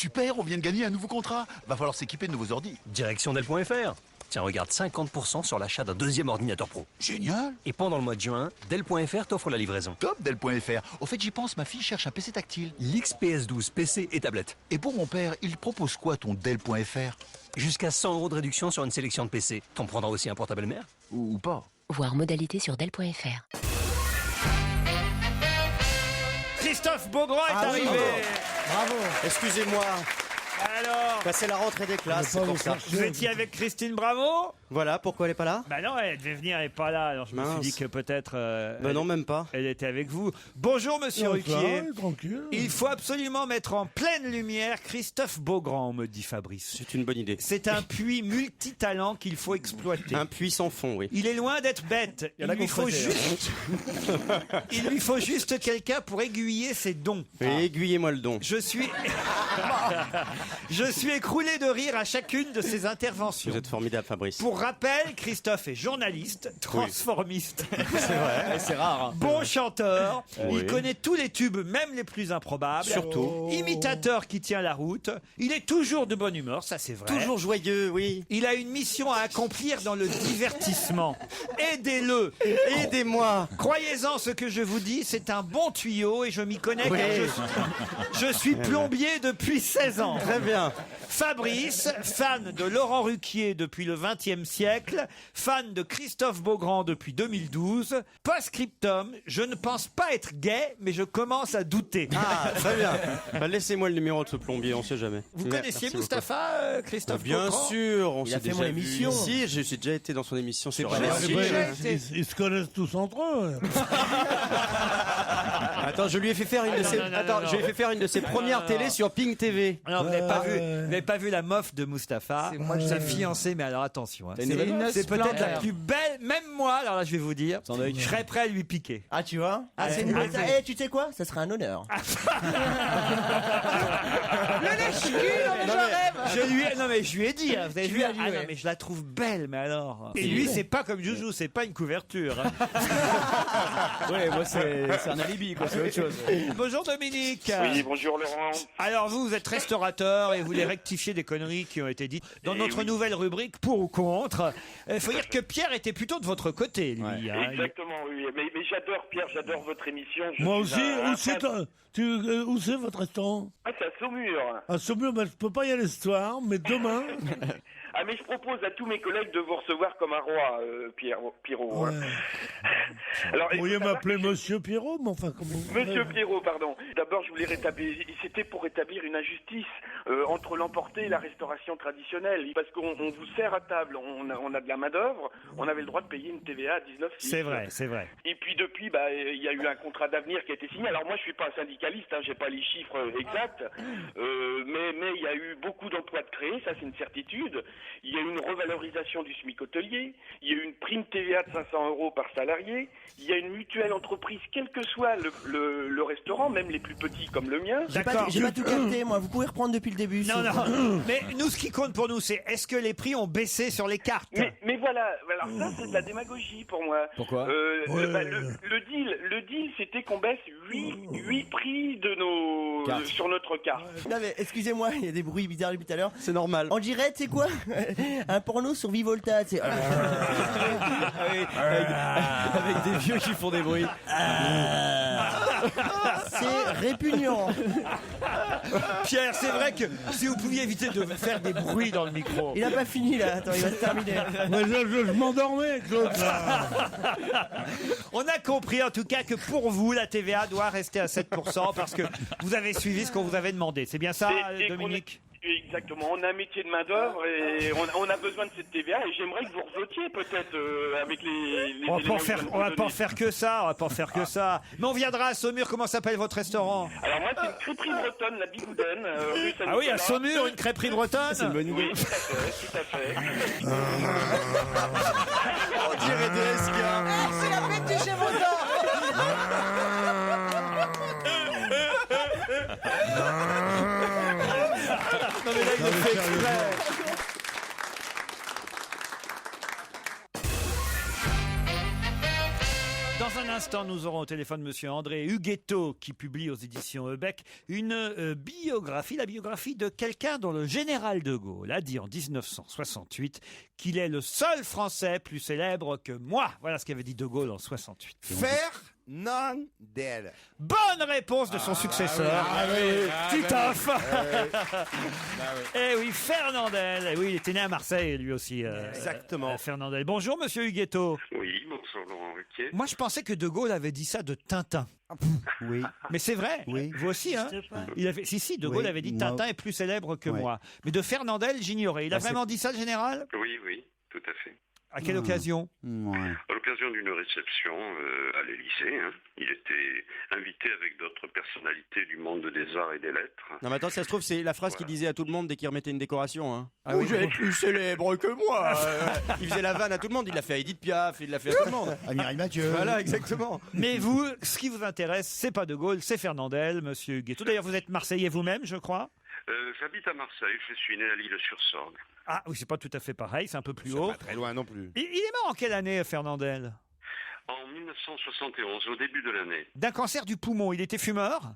super, on vient de gagner un nouveau contrat. Va falloir s'équiper de nouveaux ordi. Direction Dell.fr. Tiens, regarde, 50% sur l'achat d'un deuxième ordinateur pro. Génial. Et pendant le mois de juin, Dell.fr t'offre la livraison. Top Dell.fr. Au fait, j'y pense, ma fille cherche un PC tactile. L'XPS 12 PC et tablette. Et pour mon père, il propose quoi ton Dell.fr? Jusqu'à 100 € de réduction sur une sélection de PC. T'en prendras aussi un portable mère Ou pas. Voir modalité sur Dell.fr. Christophe Beaugrand est arrivé. Bravo. Excusez-moi. Alors, Bah, c'est la rentrée des classes, c'est pour ça. vous étiez avec Christine Bravo? Voilà, pourquoi elle est pas là? Bah non, elle devait venir, elle est pas là. Alors je me suis Mince. dit que peut-être. Bah non, même pas. Elle était avec vous. Bonjour Monsieur Ruquier. Tranquille. Il faut absolument mettre en pleine lumière Christophe Beaugrand, me dit Fabrice. C'est une bonne idée. C'est un puits multitalent qu'il faut exploiter. Un puits sans fond, oui. Il est loin d'être bête. Il lui faut juste. Il lui faut juste quelqu'un pour aiguiller ses dons. Et aiguillez-moi le don. Je suis écroulé de rire à chacune de ses interventions. Vous êtes formidable, Fabrice. Pour rappel, Christophe est journaliste, transformiste, C'est vrai, c'est rare. bon chanteur, Oui. il connaît tous les tubes, même les plus improbables. Surtout. Imitateur qui tient la route. Il est toujours de bonne humeur, ça c'est vrai. Toujours joyeux, oui. Il a une mission à accomplir dans le divertissement. Aidez-le. Aidez-moi. Croyez-en ce que je vous dis, c'est un bon tuyau et je m'y connais Oui. car je suis plombier depuis 16 ans. Très bien. Fabrice, fan de Laurent Ruquier depuis le XXe siècle, fan de Christophe Beaugrand depuis 2012. Post-scriptum, je ne pense pas être gay, mais je commence à douter. Ah, très bien. Bah, laissez-moi le numéro de ce plombier, on sait jamais. Vous Merci connaissiez beaucoup. Mon Christophe Bien Beaugrand? sûr, on Il s'est a fait déjà mon vu. émission. Si, j'ai déjà été dans son émission sur pas RMC. vrai. Ils se connaissent tous entre eux. Attends, je lui ai fait faire une de ses. non, non, Attends, non. je lui ai fait faire une de ses premières non. télés sur Ping TV. Non, vous n'avez pas vu. Vous n'avez pas vu la meuf de Mustapha. C'est moi, Sa fiancée, mais alors attention. Hein. C'est une C'est peut-être la splendeur. plus belle. Même moi, alors là, je vais vous dire, je serais prêt à lui piquer. Ah, tu vois? Ah, c'est une Ah, belle. c'est- Eh, tu sais quoi? Ça serait un honneur. Je lui ai dit. Hein, vous avez Tu vu? lui as dit, Ah ouais. non, mais je la trouve belle, mais alors. Et lui, c'est pas comme Joujou, c'est pas une couverture. Hein. Ouais, moi c'est un alibi quoi, c'est autre chose. Bonjour Dominique. Oui, bonjour Laurent. Alors vous êtes restaurateur et vous voulez rectifier des conneries qui ont été dites dans Eh notre oui. nouvelle rubrique pour ou contre. Il faut dire que Pierre était plutôt de votre côté, lui. Ouais. hein. Exactement, oui. Mais j'adore Pierre, j'adore votre émission. Je Moi suis aussi, un où c'est fan. où c'est votre restaurant? Ah, c'est à Saumur. À Saumur, ben, je peux pas y aller ce soir, mais demain. Ah, mais je propose à tous mes collègues de vous recevoir comme un roi, Pierrot. hein. Alors, Vous pourriez il faut savoir m'appeler que Monsieur Pierrot, mais enfin, comment Monsieur Pierrot, pardon. D'abord, je voulais rétablir. C'était pour rétablir une injustice entre l'emporté et la restauration traditionnelle, parce qu'on vous sert à table, on a de la main d'œuvre, on avait le droit de payer une TVA à 19,6. C'est vrai, c'est vrai. Et puis depuis, il y a eu un contrat d'avenir qui a été signé. Alors moi, je suis pas un syndicaliste, hein, j'ai pas les chiffres exacts, mais il y a eu beaucoup d'emplois de créés, ça c'est une certitude. Il y a eu une revalorisation du SMIC hôtelier, il y a eu une prime TVA de 500 € par salarié, il y a une mutuelle entreprise, quel que soit le restaurant, même les plus petits comme le mien. J'ai D'accord. pas tout capté, moi. Vous pouvez reprendre depuis le début. Non, s'il vous plaît. non. Mais nous, ce qui compte pour nous, c'est est-ce que les prix ont baissé sur les cartes? Mais voilà, alors ça c'est de la démagogie pour moi. Pourquoi? Le deal c'était qu'on baisse 8 prix de nos Carte. sur notre carte. Non, mais excusez-moi, il y a des bruits bizarres depuis tout à l'heure. C'est normal. On dirait, tu sais quoi? Un porno sur Vivolta, tu sais. Avec des vieux qui font des bruits. C'est répugnant. Pierre, c'est vrai que si vous pouviez éviter de faire des bruits dans le micro. Il a pas fini là. Attends, il va se terminer. Mais je m'endormais avec l'autre, là. On a compris en tout cas que pour vous, la TVA doit rester à 7% parce que vous avez suivi ce qu'on vous avait demandé. C'est bien ça, Et Dominique? Exactement, on a un métier de main d'œuvre et on a besoin de cette TVA et j'aimerais que vous revotiez peut-être avec les On va pas éléments en faire, que je viens de on va vous pas en donner. faire que ça, on va pas en faire que ça. Mais on viendra à Saumur, comment s'appelle votre restaurant? Alors moi c'est une crêperie bretonne, la Bigoudaine, rue Saint-Nicolas. Ah oui, à Saumur, une crêperie bretonne? C'est une bonne idée. Oui, tout à fait. On dirait DSK. C'est la fête du Gévaudan. Non mais là, il le fait exprès. Dans un instant, nous aurons au téléphone monsieur André Huguetto qui publie aux éditions Heubec une biographie, la biographie de quelqu'un dont le général de Gaulle a dit en 1968 qu'il est le seul Français plus célèbre que moi. Voilà ce qu'avait dit de Gaulle en 68. Fernandel. Bonne réponse de son successeur, Titoff. Eh oui, Fernandel. Eh oui, il était né à Marseille, lui aussi. Exactement. Fernandel. Bonjour, monsieur Huguetto. Oui, bonjour Laurent Ruquier. Moi, je pensais que de Gaulle avait dit ça de Tintin. Oui. Mais c'est vrai. Oui. Vous aussi, hein. Il avait, si, de Gaulle Oui, avait dit moi- Tintin est plus célèbre que Oui. moi. Mais de Fernandel, j'ignorais. Il a Bah, c'est- vraiment dit ça, le général? Oui, tout à fait. À quelle occasion? Ouais. À l'occasion d'une réception à l'Élysée, hein, il était invité avec d'autres personnalités du monde des arts et des lettres. Non mais attends, ça se trouve, c'est la phrase Voilà. qu'il disait à tout le monde dès qu'il remettait une décoration. Hein. Ah oui. Vous êtes plus célèbre que moi. Il faisait la vanne à tout le monde. Il l'a fait à Edith Piaf, il l'a fait à tout le monde. À Mireille Mathieu. Voilà, exactement. Mais vous, ce qui vous intéresse, c'est pas de Gaulle, c'est Fernandel, monsieur Huguetto. D'ailleurs, vous êtes Marseillais vous-même, je crois? J'habite à Marseille, je suis né à l'Île-sur-Sorgue. Ah oui, c'est pas tout à fait pareil, c'est un peu plus C'est haut. pas très loin non plus. Il est mort en quelle année, Fernandel? En 1971, au début de l'année. D'un cancer du poumon. Il était fumeur?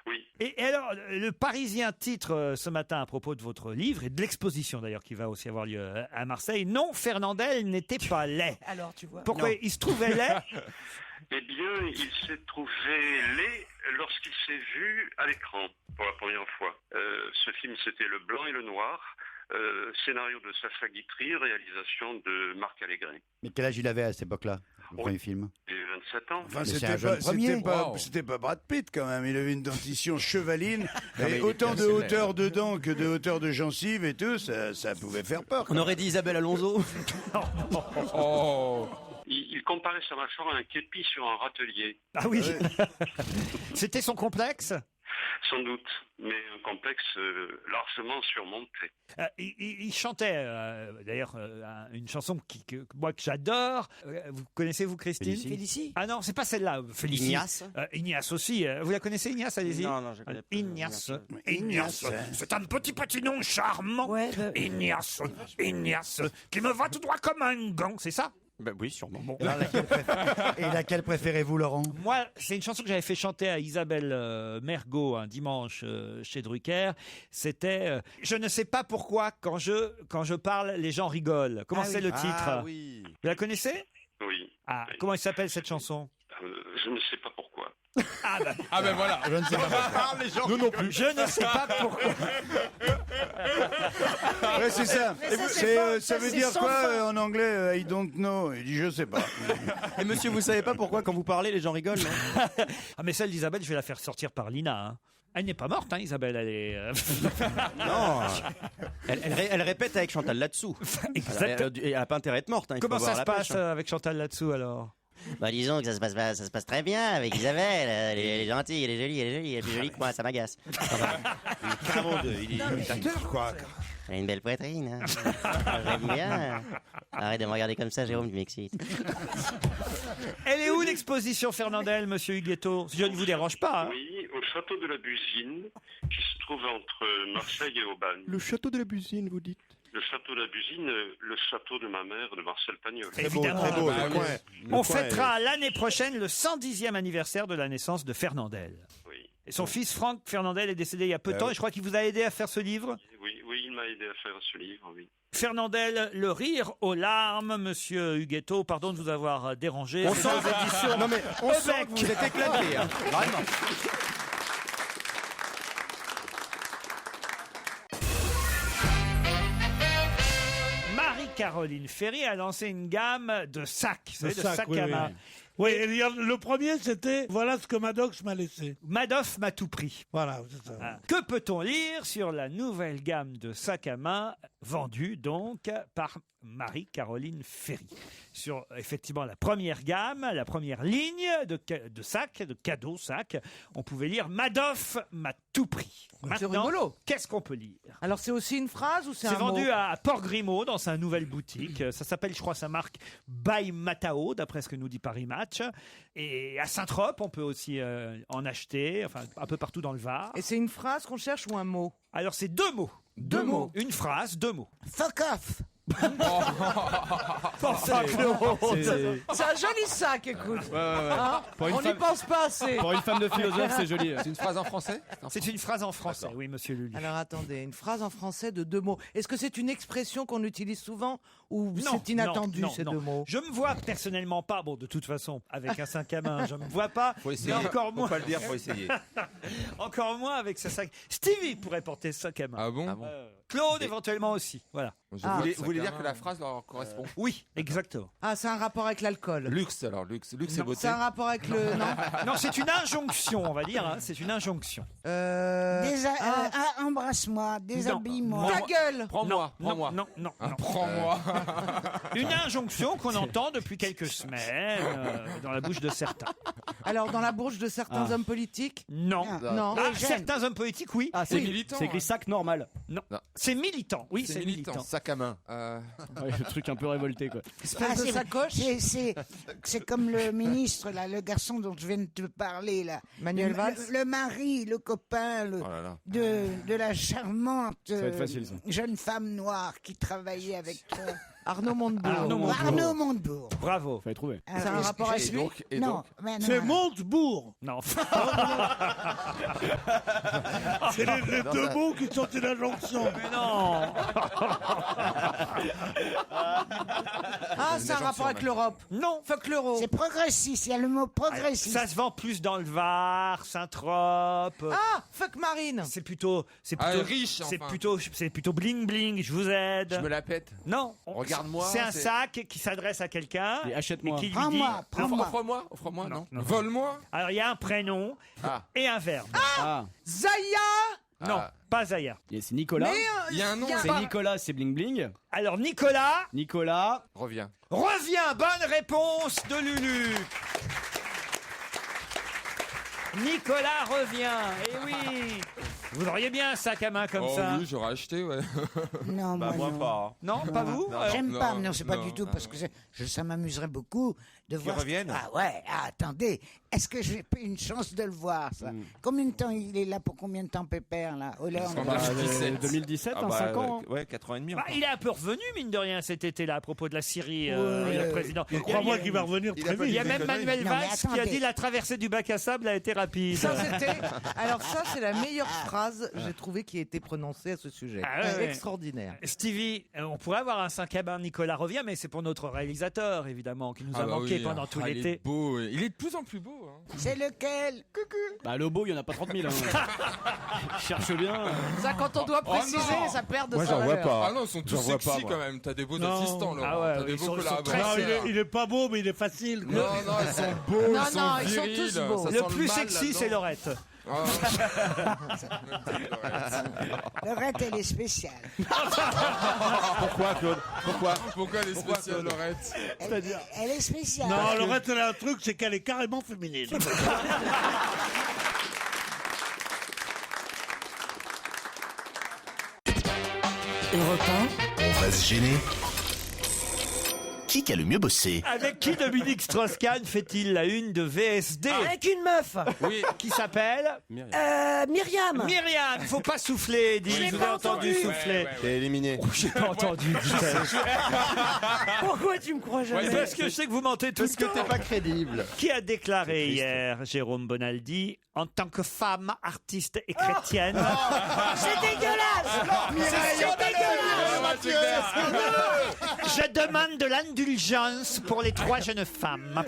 Oui. Et alors, le Parisien titre ce matin à propos de votre livre, et de l'exposition d'ailleurs qui va aussi avoir lieu à Marseille, non, Fernandel n'était pas laid. Alors, tu vois. Pourquoi Non. il se trouvait laid? Eh bien, il s'est trouvé laid lorsqu'il s'est vu à l'écran pour la première fois. Ce film, c'était Le Blanc et le Noir, scénario de Sacha Guitry, réalisation de Marc Allégret. Mais quel âge il avait à cette époque-là, le premier film? J'ai 27 ans. Enfin, c'est un jeune premier. C'était pas Brad Pitt quand même. Il avait une dentition chevaline mais et il autant était de assez hauteur de dents que de hauteur de gencives et tout, ça pouvait faire peur. On aurait dit Isabelle Alonso. Il comparait sa mâchoire à un képi sur un râtelier, Ah oui. C'était son complexe? sans doute, mais un complexe largement surmonté. Il chantait d'ailleurs une chanson que j'adore. Vous connaissez, vous, Christine? Félicie. Ah non, c'est pas celle-là. Félicie. Ignace. Ignace aussi. Vous la connaissez, Ignace? Allez-y. Non, je connais pas. Ignace. Ignace. C'est un petit nom charmant. Ouais, Ignace. Ignace. Qui me va tout droit comme un gant. C'est ça? Ben oui, sûrement. Et laquelle préférez-vous, Laurent? Moi, c'est une chanson que j'avais fait chanter à Isabelle Mergo un dimanche chez Drucker. C'était je ne sais pas pourquoi quand je parle, les gens rigolent. Comment c'est le titre? Ah oui. Vous la connaissez? Oui. Ah, Oui. comment il s'appelle cette chanson? Je ne sais pas pourquoi. Ah ben, Ah ben voilà. Je ne sais pas. Nous non plus. je ne sais pas pourquoi. Ouais, c'est ça. Ça veut c'est dire sans quoi fin. en anglais? I don't know. Il dit je sais pas. Et monsieur, vous savez pas pourquoi quand vous parlez, les gens rigolent, non? Ah mais celle d'Isabelle, je vais la faire sortir par Lina. Hein. Elle n'est pas morte, hein, Isabelle. Elle est. Non. Elle répète avec Chantal là-dessous. Exact. Elle a pas intérêt à être morte. Hein, il faut Comment ça avoir se la passe pêche, hein. avec Chantal là-dessous alors? Bah disons que ça se passe très bien avec Isabelle. Elle est gentille, elle est jolie, elle est plus jolie que moi, ça m'agace. Il est imitateur, quoi. Elle a une belle poitrine. Hein. J'aime bien. Arrête de me regarder comme ça, Jérôme, tu m'excites. Elle est où l'exposition Fernandel, monsieur Huguetto? Si je ne vous dérange pas. Hein. Oui, au château de la Busine, qui se trouve entre Marseille et Aubagne. Le château de la Busine, vous dites? Le château de la Busine, le château de ma mère, de Marcel Pagnol. Évidemment. Très beau, Bah le oui. coin. On fêtera l'année prochaine le 110e anniversaire de la naissance de Fernandel. Oui. Et son fils Franck Fernandel est décédé il y a peu de temps et je crois qu'il vous a aidé à faire ce livre. Oui, il m'a aidé à faire ce livre, oui. Fernandel, le rire aux larmes, monsieur Huguetto, pardon de vous avoir dérangé. On C'est sent, nos éditions non mais on sent Heubec. que vous êtes éclaté. Hein. Vraiment. Marie-Caroline Ferry a lancé une gamme de sacs, vous savez, de sacs oui, à oui. main. Oui, et le premier, c'était voilà ce que Maddox m'a laissé. Madoff m'a tout pris. Voilà, c'est ça. Ah. Que peut-on lire sur la nouvelle gamme de sacs à main vendue donc par Marie-Caroline Ferry? Sur effectivement la première gamme, la première ligne de sacs, de cadeaux sacs, on pouvait lire Madoff m'a tout pris. C'est Maintenant, rigolo. qu'est-ce qu'on peut lire? Alors, c'est aussi une phrase ou c'est C'est un vendu mot à Port-Grimaud dans sa nouvelle boutique. Ça s'appelle, je crois, sa marque By Matao, d'après ce que nous dit Paris Match. Et à Saint-Trope, on peut aussi en acheter, enfin un peu partout dans le Var. Et c'est une phrase qu'on cherche ou un mot? Alors c'est deux mots. Deux mots. Une phrase, deux mots. Fuck off. C'est un joli sac, écoute. Hein, Pour une on n'y femme- pense pas assez. Pour une femme de philosophe, c'est joli. C'est une phrase en français? C'est une phrase en français, oui, monsieur Lully. Alors attendez, une phrase en français de 2 mots. Est-ce que c'est une expression qu'on utilise souvent ou c'est inattendu non, ces non. 2 mots? Je me vois personnellement pas, bon, de toute façon, avec un sac à main, je me vois pas. Faut essayer. Mais encore Faut moins. pas le dire, faut essayer. Encore moins avec ce sac. Stevie pourrait porter ce sac à main. Ah bon? Claude, éventuellement aussi. Voilà. Vous voulez dire que la phrase leur correspond? Oui, exactement. Ah, c'est un rapport avec l'alcool. Luxe, alors, luxe et C'est beauté. un rapport avec le... Non Non, c'est une injonction, on va dire. Hein, c'est une injonction. Embrasse-moi, déshabille-moi. Ta gueule. Prends-moi, prends-moi. Non, non, non. Prends-moi. Une injonction qu'on entend depuis quelques semaines dans la bouche de certains. Alors, dans la bouche de certains hommes politiques? Non. Non. Ah, certains hommes politiques, oui. Ah, c'est militant, C'est écrit sac normal. Non. C'est militant. Oui, c'est militant. militant. Sac à main. Ouais, le truc un peu révolté, quoi. Espèce de sacoche. C'est comme le ministre, là, le garçon dont je viens de te parler, là. Manuel Valls. Le mari, le copain Oh là là. de la charmante Ça va être facile, ça. jeune femme noire qui travaillait avec toi. Arnaud Montebourg. Arnaud Montebourg. Bravo. Fallait trouver. C'est un rapport avec lui? Non, mais non. C'est Montebourg. Non. C'est les 2 mots qui sont une injonction. Mais non. Ah, c'est un rapport avec l'Europe. Non. Fuck l'euro. C'est progressiste, il y a le mot progressiste. Ça se vend plus dans le Var, Saint-Trope. Ah, fuck Marine. C'est plutôt, Riche, enfin. c'est plutôt bling bling. Je vous aide. Je me la pète. Non. Regarde-moi, C'est un c'est- sac qui s'adresse à quelqu'un. Et achète-moi. qui lui Prends-moi, dit. prends-moi. Offre-moi, offre-moi, non. non. Vole-moi. Alors il y a un prénom Ah. et un verbe. Ah, Zaya. Non, pas Zaya. c'est Nicolas. Mais Il y a un nom. C'est Nicolas, c'est bling bling. Alors Nicolas Nicolas. Reviens. revient. Bonne réponse de Lulu. Nicolas revient. Eh oui. Vous auriez bien un sac à main comme Oh ça. oui, j'aurais acheté, ouais. Non, moi, non. pas. Non, pas vous. J'aime non, pas, non, c'est pas non, du tout, non. parce que ça m'amuserait beaucoup de voir. revienne. Ah ouais, attendez, est-ce que j'ai pas une chance de le voir, ça? Combien de temps il est là, pour combien de temps, Pépère, là? Hollande. Bah, 2017, Ah bah, 5 ans. hein. Ouais, 4 ans et demi. Bah, il est un peu revenu, mine de rien, cet été-là, à propos de la Syrie, Ouais, le président. Crois-moi qu'il va revenir très Il y a vite. même Manuel Non, mais Valls qui a attendez. dit la traversée du bac à sable a été rapide. Ça, c'était. Alors, ça, c'est la meilleure phrase, j'ai trouvé, qui a été prononcée à ce sujet. Ah ouais, ouais. Extraordinaire. Stevie, on pourrait avoir un 5 à bain Nicolas revient, mais c'est pour notre réalisateur, évidemment, qui nous a manqué pendant tout Il l'été. est beau, il est de plus en plus beau. Hein. C'est lequel? Coucou. Bah, le beau, il y en a pas 30 000. Hein. Cherche bien. Ça, quand on doit préciser, non. ça perd de Moi, sa j'en vois valeur. pas. Ah non, ils sont tous J'en vois sexy pas, moi. quand même. T'as des beaux Non. assistants, Laurent. Ah ouais, T'as ils des sont beaux très Non, collaborateurs. il est pas beau, mais il est facile. Non, non, ils sont beaux, Non, ils sont non, ils sont virils, tous beaux. ça Le sent plus mal, sexy, là-dedans. c'est Laurette. Ah. Laurette, elle est spéciale. Pourquoi, Claude? Pourquoi les spéciales, Laurette? Elle est spéciale. Non, Laurette, elle a un truc, c'est qu'elle est carrément féminine. On va se gêner. Qui a le mieux bossé? Avec qui Dominique Strauss-Kahn fait-il la une de VSD Avec une meuf. Oui. qui s'appelle Myriam. Myriam. Faut pas souffler, dit. Je vous ai entendu souffler. T'es éliminé. J'ai pas entendu, dit-elle. Pourquoi tu me crois jamais? Parce que je sais que vous mentez tout le Parce que temps. t'es pas crédible. Qui a déclaré hier, Jérôme Bonaldi, en tant que femme, artiste et chrétienne. C'est dégueulasse. Je demande de l'indulgence pour les 3 jeunes femmes.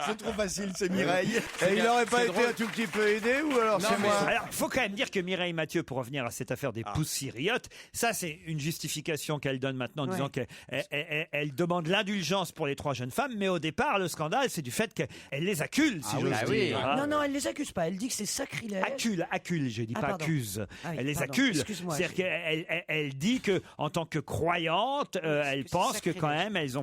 C'est trop facile, c'est Mireille. Et il aurait pas été un tout petit peu aidé ou alors c'est moi? Alors, faut quand même dire que Mireille Mathieu, pour revenir à cette affaire des pousses syriates, ça c'est une justification qu'elle donne maintenant en disant qu'elle elle demande l'indulgence pour les 3 jeunes femmes, mais au départ, le scandale, c'est du fait qu'elle les accule, si j'ose dire. Hein. Non, non, elle les accuse pas. Elle dit que c'est sacrilège. Accule, j'ai dit pas pardon. accuse. Ah oui, Elle les pardon, accule. excuse-moi. C'est-à-dire qu'elle dit que, en tant que croyante, elle pense que quand même, elles ont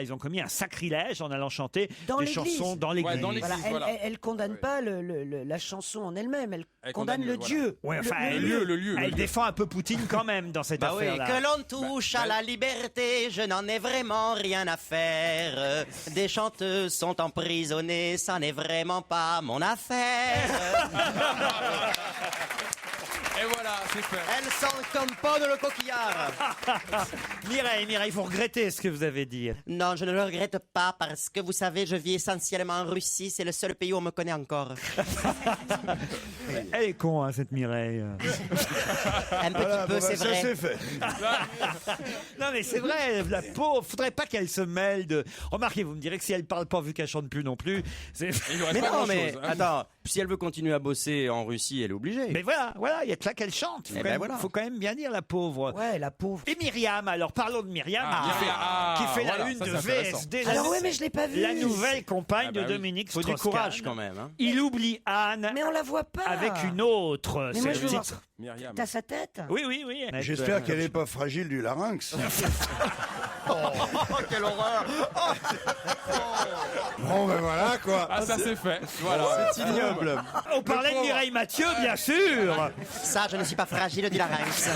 ils ont commis un sacrilège en allant chanter Dans des l'église. chansons dans l'église. Ouais, dans l'église. Voilà, Voilà. elle condamne pas la chanson en elle-même, elle Elle condamne le condamne, Dieu. Ouais, enfin, Le lieu. elle défend un peu Poutine quand même dans cette affaire-là. Que l'on touche à la liberté, je n'en ai vraiment rien à faire. Des chanteuses sont emprisonnées, ça n'est vraiment pas mon affaire. Et voilà. Voilà, c'est fait. Elle sent comme pas de le coquillard. Mireille, vous regrettez ce que vous avez dit. Non, je ne le regrette pas parce que vous savez, je vis essentiellement en Russie. C'est le seul pays où on me connaît encore. Elle est con, hein, cette Mireille. Un petit peu, c'est vrai. Ça c'est fait. Non, mais c'est vrai, la pauvre, faudrait pas qu'elle se mêle de. Remarquez, vous me direz que si elle parle pas, vu qu'elle chante plus non plus, c'est. Mais non, mais attends, si elle veut continuer à bosser en Russie, elle est obligée. Mais voilà, il y a que là qu'elle chante. Faut quand même bien dire la pauvre. Ouais, la pauvre. Et Myriam, alors parlons de Myriam, qui fait la voilà, une ça, de c'est intéressant. VSD. Alors ouais, mais je l'ai pas vue. La nouvelle compagne bah de oui. Dominique Faut du Strauss-Kahn. courage quand même. Hein. Il oublie Anne Mais on la voit pas. avec une autre. Mais C'est moi, le je veux voir. titre. Myriam. T'as sa tête. Oui. J'espère qu'elle n'est pas fragile du larynx. Quelle horreur. Bon, ben voilà, quoi. Ah, ça c'est fait. Voilà. C'est ignoble. On parlait de Mireille Mathieu, bien sûr. Ça, je ne suis pas fragile du larynx.